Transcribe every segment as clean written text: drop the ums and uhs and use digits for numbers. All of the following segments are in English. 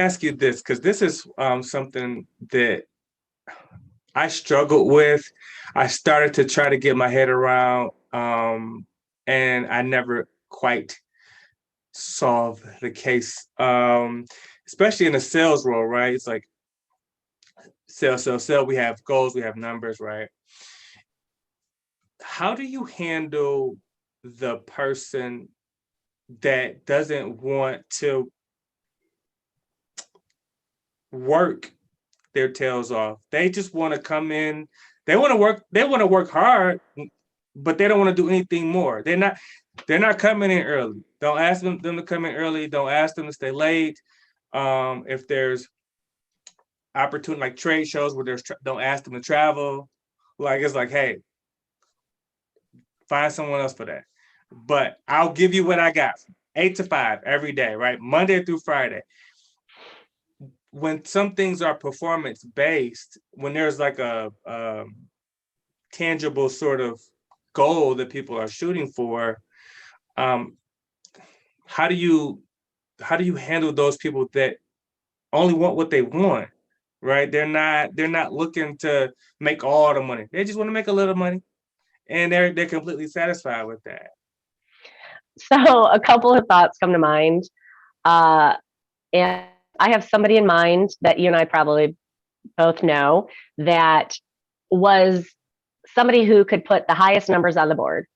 ask you this, because this is something that I struggled with. I started to try to get my head around, and I never quite solved the case. Especially in the sales role, right? It's like sell, sell, sell. We have goals, we have numbers, right? How do you handle the person that doesn't want to work their tails off? They just want to come in. They want to work hard, but they don't want to do anything more. They're not coming in early. Don't ask them to come in early. Don't ask them to stay late. If there's opportunity like trade shows where don't ask them to travel. Like it's like, hey, find someone else for that. But I'll give you what I got. 8 to 5 every day, right? Monday through Friday. When some things are performance based, when there's like a tangible sort of goal that people are shooting for, um, how do you handle those people that only want what they want, right? They're not looking to make all the money. They just want to make a little money, and they're completely satisfied with that. So a couple of thoughts come to mind. Uh, and I have somebody in mind that you and I probably both know that was somebody who could put the highest numbers on the board,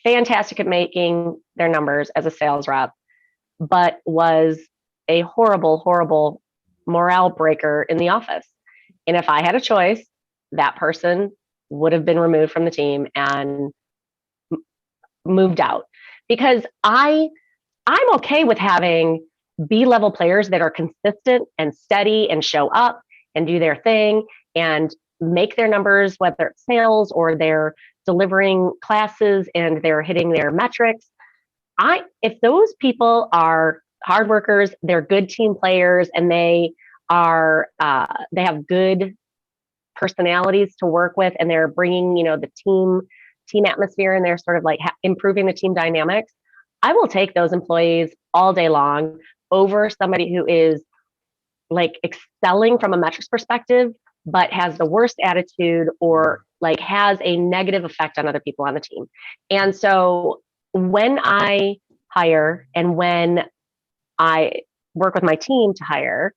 fantastic at making their numbers as a sales rep, but was a horrible, horrible morale breaker in the office. And if I had a choice, that person would have been removed from the team and moved out because I'm okay with having B-level players that are consistent and steady and show up and do their thing and make their numbers, whether it's sales or they're delivering classes and they're hitting their metrics. If those people are hard workers, they're good team players, and they have good personalities to work with, and they're bringing the team atmosphere, and they're sort of like improving the team dynamics. I will take those employees all day long over somebody who is like excelling from a metrics perspective, but has the worst attitude or like has a negative effect on other people on the team. And so when I hire and when I work with my team to hire,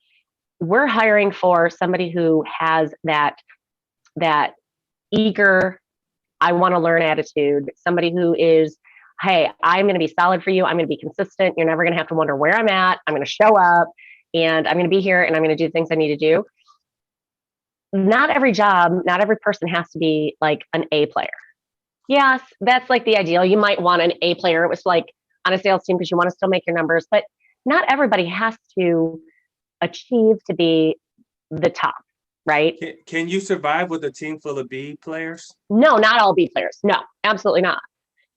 we're hiring for somebody who has that eager, I want to learn attitude, somebody who is, hey, I'm going to be solid for you. I'm going to be consistent. You're never going to have to wonder where I'm at. I'm going to show up and I'm going to be here and I'm going to do things I need to do. Not every job, not every person has to be like an A player. Yes, that's like the ideal. You might want an A player. It was like on a sales team because you want to still make your numbers, but not everybody has to achieve to be the top, right? Can you survive with a team full of B players? No, not all B players. No, absolutely not.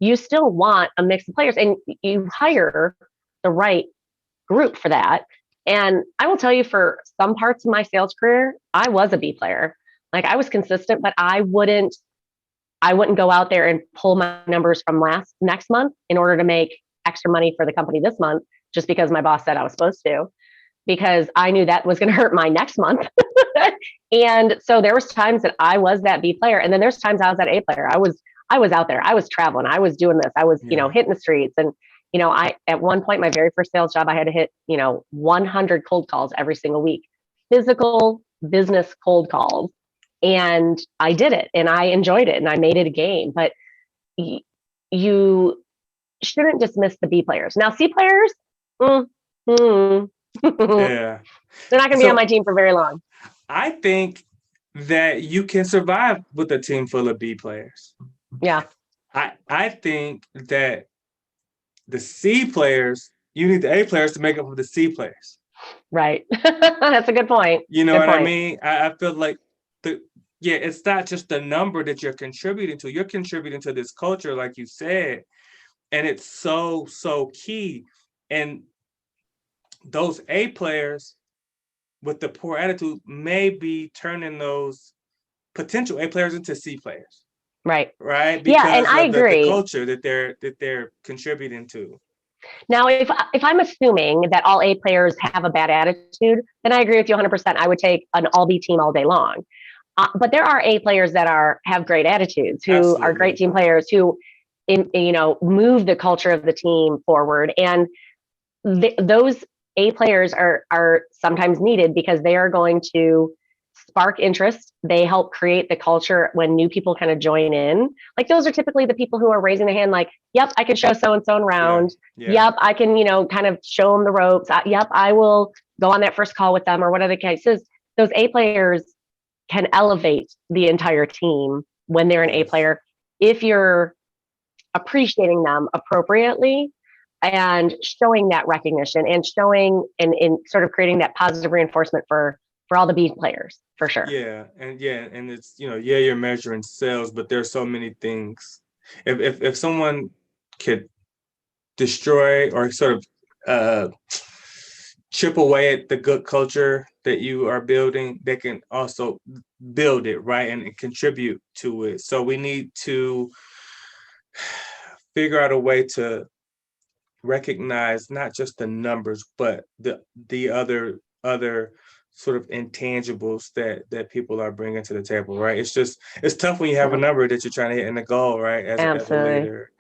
You still want a mix of players and you hire the right group for that. And I will tell you, for some parts of my sales career, I was a B player. Like I was consistent, but I wouldn't go out there and pull my numbers from next month in order to make extra money for the company this month, just because my boss said I was supposed to, because I knew that was going to hurt my next month. And so there was times that I was that B player. And then there's times I was that A player. I was out there. I was traveling. I was doing this. I was, hitting the streets. And, at one point, my very first sales job, I had to hit, 100 cold calls every single week, physical business cold calls. And I did it and I enjoyed it and I made it a game. But you shouldn't dismiss the B players. Now, C players, Yeah. they're not going to be on my team for very long. I think that you can survive with a team full of B players. Yeah. I think that the C players, you need the A players to make up for the C players. Right. That's a good point. You know what I mean? I feel like it's not just the number that you're contributing to. You're contributing to this culture, like you said, and it's so, so key. And those A players with the poor attitude may be turning those potential A players into C players. Right. Right. Because and I agree. The culture that they're contributing to. Now, if I'm assuming that all A players have a bad attitude, then I agree with you 100%. I would take an all B team all day long. But there are A players that have great attitudes, who are great Absolutely. team players, who move the culture of the team forward, and those A players are sometimes needed because they are going to spark interest. They help create the culture when new people kind of join in. Like those are typically the people who are raising their hand, like, yep, I can show so and so Yeah. around. Yeah. Yep, I can, kind of show them the ropes. Yep, I will go on that first call with them or whatever the case is. Those A players can elevate the entire team when they're an A Yes. player if you're appreciating them appropriately and showing that recognition and showing and sort of creating that positive reinforcement for all the B players, for sure. And it's, yeah, you're measuring sales, but there's so many things. If someone could destroy or sort of uh chip away at the good culture that you are building, they can also build it, right, and contribute to it. So we need to figure out a way to recognize not just the numbers, but the other sort of intangibles that people are bringing to the table, right? It's tough when you have a Yep, number that you're trying to hit in a goal, right? As a absolutely. leader.